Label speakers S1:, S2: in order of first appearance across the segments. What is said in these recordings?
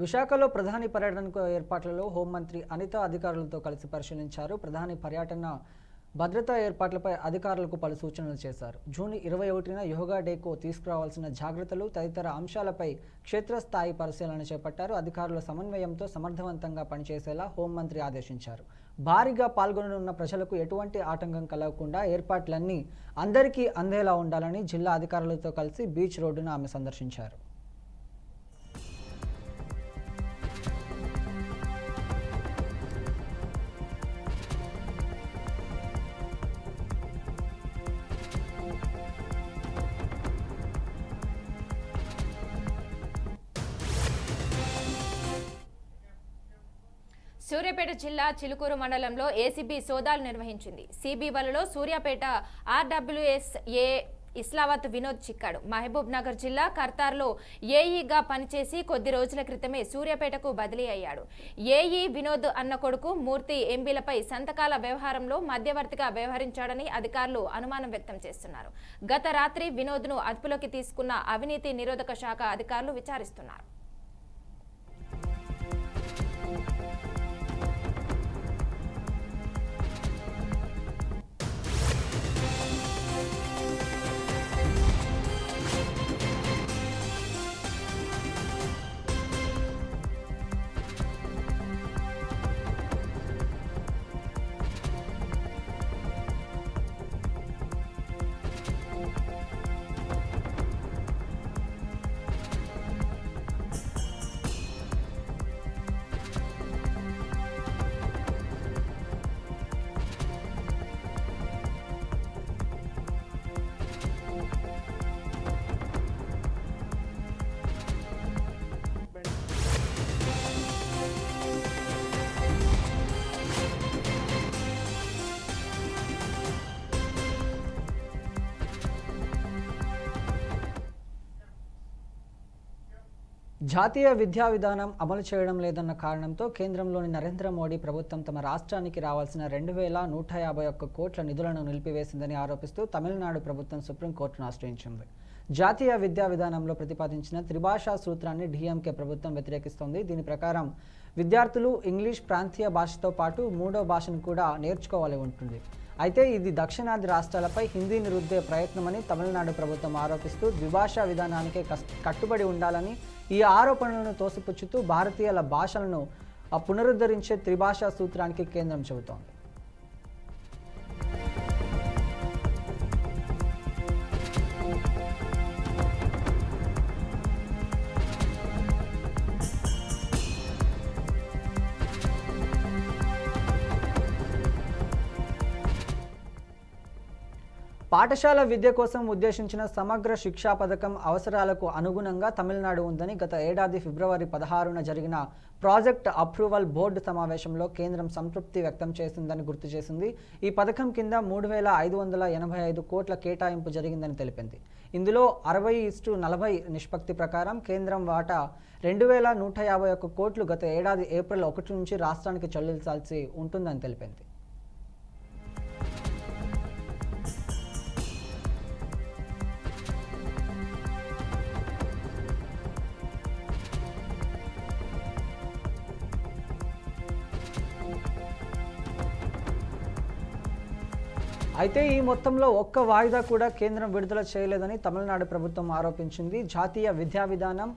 S1: విశాఖలో ప్రధాని పర్యటనకు ఏర్పాట్లలో హోంమంత్రి అనిత అధికారులతో కలిసి పరిశీలించారు. ప్రధాని పర్యటన భద్రతా ఏర్పాట్లపై అధికారులకు పలు సూచనలు చేశారు. జూన్ 21న యోగా డేకు తీసుకురావాల్సిన జాగ్రత్తలు తదితర అంశాలపై క్షేత్రస్థాయి పరిశీలన చేపట్టారు. అధికారుల సమన్వయంతో సమర్థవంతంగా పనిచేసేలా హోంమంత్రి ఆదేశించారు. భారీగా పాల్గొననున్న ప్రజలకు ఎటువంటి ఆటంకం కలగకుండా ఏర్పాట్లన్నీ అందరికీ అందేలా ఉండాలని జిల్లా అధికారులతో కలిసి బీచ్ రోడ్డును ఆమె సందర్శించారు.
S2: సూర్యాపేట జిల్లా చిలుకూరు మండలంలో ఏసీబీ సోదాలు నిర్వహించింది. సిబి వలలో సూర్యాపేట ఆర్డబ్ల్యూఎస్ఏ ఇస్లావత్ వినోద్ చిక్కాడు. మహబూబ్ నగర్ జిల్లా కర్తార్లో ఏఈగా పనిచేసి కొద్ది రోజుల క్రితమే సూర్యాపేటకు బదిలీ అయ్యాడు. ఏఈ వినోద్ అన్న కొడుకు మూర్తి ఎంబీలపై సంతకాల వ్యవహారంలో మధ్యవర్తిగా వ్యవహరించాడని అధికారులు అనుమానం వ్యక్తం చేస్తున్నారు. గత రాత్రి వినోద్ను అదుపులోకి తీసుకున్న అవినీతి నిరోధక శాఖ అధికారులు విచారిస్తున్నారు.
S1: జాతీయ విద్యా విధానం అమలు చేయడం లేదన్న కారణంతో కేంద్రంలోని నరేంద్ర మోడీ ప్రభుత్వం తమ రాష్ట్రానికి రావాల్సిన 2151 కోట్ల నిధులను నిలిపివేసిందని ఆరోపిస్తూ తమిళనాడు ప్రభుత్వం సుప్రీంకోర్టును ఆశ్రయించింది. జాతీయ విద్యా విధానంలో ప్రతిపాదించిన త్రిభాషా సూత్రాన్ని డీఎంకే ప్రభుత్వం వ్యతిరేకిస్తోంది. దీని ప్రకారం విద్యార్థులు ఇంగ్లీష్ ప్రాంతీయ భాషతో పాటు మూడో భాషను కూడా నేర్చుకోవాలి ఉంటుంది. అయితే ఇది దక్షిణాది రాష్ట్రాలపై హిందీని రుద్దే ప్రయత్నమని తమిళనాడు ప్రభుత్వం ఆరోపిస్తూ ద్విభాషా విధానానికే కట్టుబడి ఉండాలని ఈ ఆరోపణలను తోసిపుచ్చుతూ భారతీయుల భాషలను పునరుద్ధరించే త్రిభాషా సూత్రానికి కేంద్రం చెబుతోంది. పాఠశాల విద్య కోసం ఉద్దేశించిన సమగ్ర శిక్షా పథకం అవసరాలకు అనుగుణంగా తమిళనాడు ఉందని గత ఏడాది ఫిబ్రవరి 16న జరిగిన ప్రాజెక్ట్ అప్రూవల్ బోర్డు సమావేశంలో కేంద్రం సంతృప్తి వ్యక్తం చేసిందని గుర్తు చేసింది. ఈ పథకం కింద 3585 కోట్ల కేటాయింపు జరిగిందని తెలిపింది. ఇందులో 60:40 నిష్పత్తి ప్రకారం కేంద్రం వాటా 2151 కోట్లు గత ఏడాది ఏప్రిల్ 1 నుంచి రాష్ట్రానికి చెల్లించాల్సి ఉంటుందని తెలిపింది. అయితే ఈ మొత్తంలో ఒక్క వాయిదా కూడా కేంద్రం విడుదల చేయలేదని తమిళనాడు ప్రభుత్వం ఆరోపించింది. జాతీయ విద్యా విధానం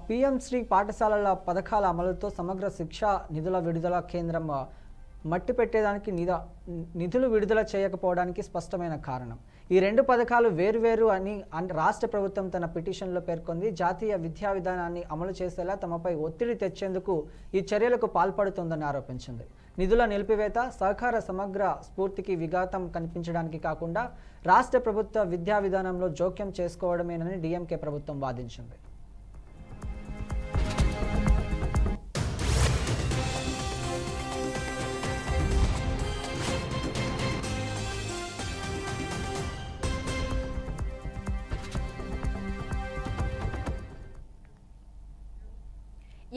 S1: పీఎం శ్రీ పాఠశాలల పథకాల అమలుతో సమగ్ర శిక్షా నిధుల విడుదల కేంద్రం మట్టి పెట్టేదానికి నిధులు విడుదల చేయకపోవడానికి స్పష్టమైన కారణం. ఈ రెండు పథకాలు వేరువేరు అని రాష్ట్ర ప్రభుత్వం తన పిటిషన్లో పేర్కొంది. జాతీయ విద్యా విధానాన్ని అమలు చేసేలా తమపై ఒత్తిడి తెచ్చేందుకు ఈ చర్యలకు పాల్పడుతోందని ఆరోపించింది. నిధుల నిలిపివేత సహకార సమగ్ర స్ఫూర్తికి విఘాతం కనిపించడానికి కాకుండా రాష్ట్ర ప్రభుత్వ విద్యా విధానంలో జోక్యం చేసుకోవడమేనని డీఎంకే ప్రభుత్వం వాదించింది.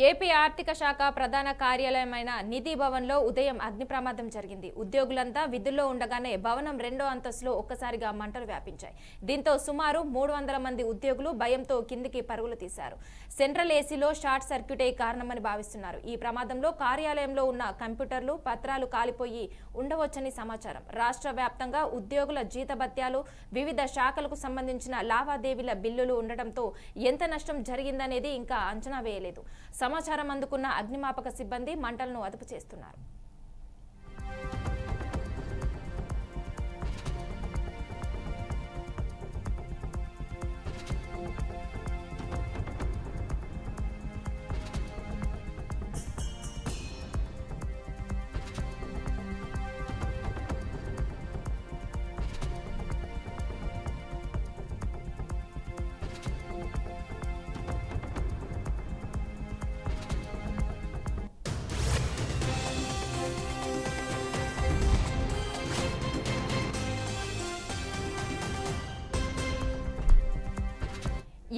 S2: ఏపీ ఆర్థిక శాఖ ప్రధాన కార్యాలయమైన నిధి భవన్లో ఉదయం అగ్ని ప్రమాదం జరిగింది. ఉద్యోగులంతా విధుల్లో ఉండగానే భవనం 2వ అంతస్తులో ఒక్కసారిగా మంటలు వ్యాపించాయి. దీంతో సుమారు 300 మంది ఉద్యోగులు భయంతో కిందికి పరుగులు తీశారు. సెంట్రల్ ఏసీలో షార్ట్ సర్క్యూటే కారణమని భావిస్తున్నారు. ఈ ప్రమాదంలో కార్యాలయంలో ఉన్న కంప్యూటర్లు, పత్రాలు కాలిపోయి ఉండవచ్చని సమాచారం. రాష్ట్ర వ్యాప్తంగా ఉద్యోగుల జీతభత్యాలు, వివిధ శాఖలకు సంబంధించిన లావాదేవీల బిల్లులు ఉండటంతో ఎంత నష్టం జరిగిందనేది ఇంకా అంచనా వేయలేదు. సమాచారం అందుకున్న అగ్నిమాపక సిబ్బంది మంటలను అదుపు చేస్తున్నారు.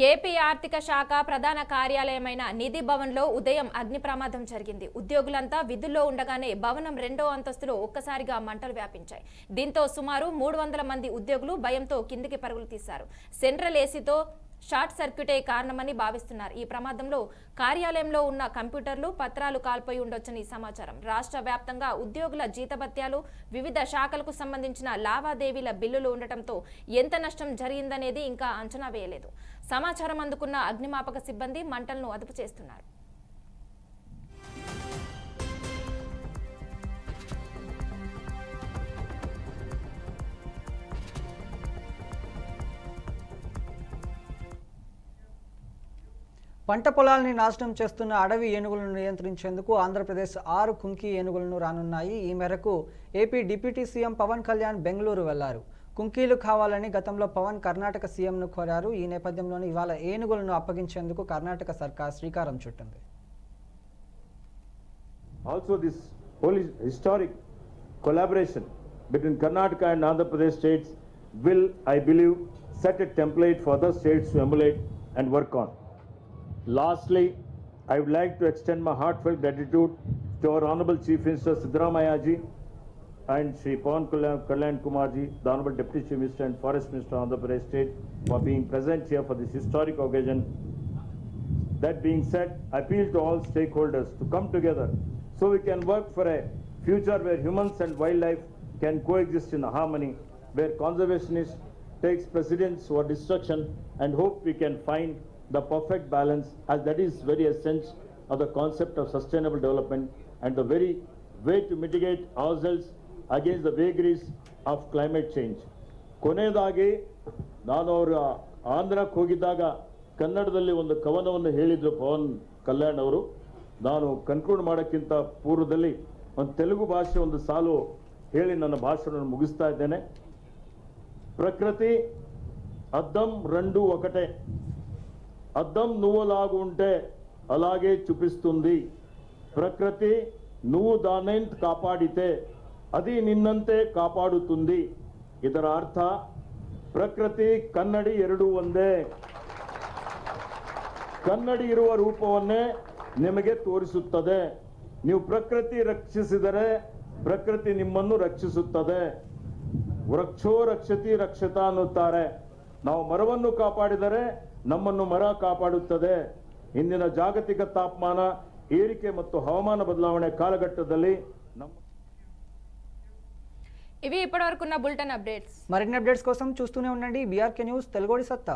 S2: ఏపీ ఆర్థిక శాఖ ప్రధాన కార్యాలయమైన నిధి భవన్లో ఉదయం అగ్ని ప్రమాదం జరిగింది. ఉద్యోగులంతా విధుల్లో ఉండగానే భవనం 2వ అంతస్తులో ఒక్కసారిగా మంటలు వ్యాపించాయి. దీంతో సుమారు 300 మంది ఉద్యోగులు భయంతో కిందికి పరుగులు తీశారు. సెంట్రల్ ఏసీతో షార్ట్ సర్క్యూటే కారణమని భావిస్తున్నారు. ఈ ప్రమాదంలో కార్యాలయంలో ఉన్న కంప్యూటర్లు, పత్రాలు కాల్పోయి ఉండొచ్చని సమాచారం. రాష్ట్ర వ్యాప్తంగా ఉద్యోగుల జీతభత్యాలు, వివిధ శాఖలకు సంబంధించిన లావాదేవీల బిల్లులు ఉండటంతో ఎంత నష్టం జరిగిందనేది ఇంకా అంచనా వేయలేదు. సమాచారం అందుకున్న అగ్నిమాపక సిబ్బంది మంటలను అదుపు చేస్తున్నారు.
S1: పంట పొలాల్ని నాశనం చేస్తున్న అడవి ఏనుగులను నియంత్రించేందుకు ఆంధ్రప్రదేశ్ 6 కుంకి ఏనుగులను రానున్నాయి. ఈ మేరకు AP deputy CM Pawan Kalyan Bengaluru వెళ్లారు. కుంకీలు కావాలని గతంలో పవన్ కర్ణాటక సీఎంను కోరారు. ఈ నేపథ్యంలోనే ఇవాళ ఏనుగులను అప్పగించేందుకు కర్ణాటక సర్కార్ శ్రీకారం చుట్టింది.
S3: Also this whole historic collaboration between Karnataka and Andhra Pradesh states will, I believe, set a template for other states to emulate and work on. Lastly, I would like to extend my heartfelt gratitude to our Honorable Chief Minister Siddaramaiah ji and Shri Pawan Kalyan Kumar ji, the Honorable Deputy Chief Minister and Forest Minister of Andhra Pradesh State, for being present here for this historic occasion. That being said, I appeal to all stakeholders to come together so we can work for a future where humans and wildlife can coexist in harmony, where conservationist takes precedence over destruction, and hope we can find the perfect balance, as that is very essence of the concept of sustainable development and the very way to mitigate ourselves against the vagaries of climate change. ಕೊನೆಯದಾಗಿ ನಾನು ಅವರ ಆಂಧ್ರಕ್ಕೆ ಹೋಗಿದ್ದಾಗ ಕನ್ನಡದಲ್ಲಿ ಒಂದು ಕವನವನ್ನು ಹೇಳಿದ್ರು ಪವನ್ ಕಲ್ಯಾಣ್ ಅವರು. ನಾನು ಕನ್ಕ್ಲೂಡ್ ಮಾಡೋಕ್ಕಿಂತ ಪೂರ್ವದಲ್ಲಿ ಒಂದು ತೆಲುಗು ಭಾಷೆ ಒಂದು ಸಾಲು ಹೇಳಿ ನನ್ನ ಭಾಷಣವನ್ನು ಮುಗಿಸ್ತಾ ಇದ್ದೇನೆ. ప్రకృతి అద్దం రెండు ఒకటే, అద్దం నువ్వులాగా ఉంటే అలాగే చూపిస్తుంది. ప్రకృతి నువ్వు దాన్నంత కాపాడితే అది నిన్నంతే కాపాడుతుంది. ಇದರ ಅರ್ಥ ಪ್ರಕೃತಿ ಕನ್ನಡಿ ಎರಡೂ ಒಂದೇ. ಕನ್ನಡಿ ಇರುವ ರೂಪವನ್ನೇ ನಿಮಗೆ ತೋರಿಸುತ್ತದೆ. ನೀವು ಪ್ರಕೃತಿ ರಕ್ಷಿಸಿದರೆ ಪ್ರಕೃತಿ ನಿಮ್ಮನ್ನು ರಕ್ಷಿಸುತ್ತದೆ. ವೃಕ್ಷೋ ರಕ್ಷತಿ ರಕ್ಷತ ಅನ್ನುತ್ತಾರೆ. ನಾವು ಮರವನ್ನು ಕಾಪಾಡಿದರೆ ನಮ್ಮನ್ನು ಮರ ಕಾಪಾಡುತ್ತದೆ. ಇಂದಿನ ಜಾಗತಿಕ ತಾಪಮಾನ ಏರಿಕೆ ಮತ್ತು ಹವಾಮಾನ ಬದಲಾವಣೆ ಕಾಲಘಟ್ಟದಲ್ಲಿ
S2: ఇవి ఇప్పటివరకున్న బులెటిన్ అప్డేట్స్.
S1: మరిన్ని అప్డేట్స్ కోసం చూస్తూనే ఉండండి బీఆర్కే న్యూస్ తెలుగోడి సత్తా.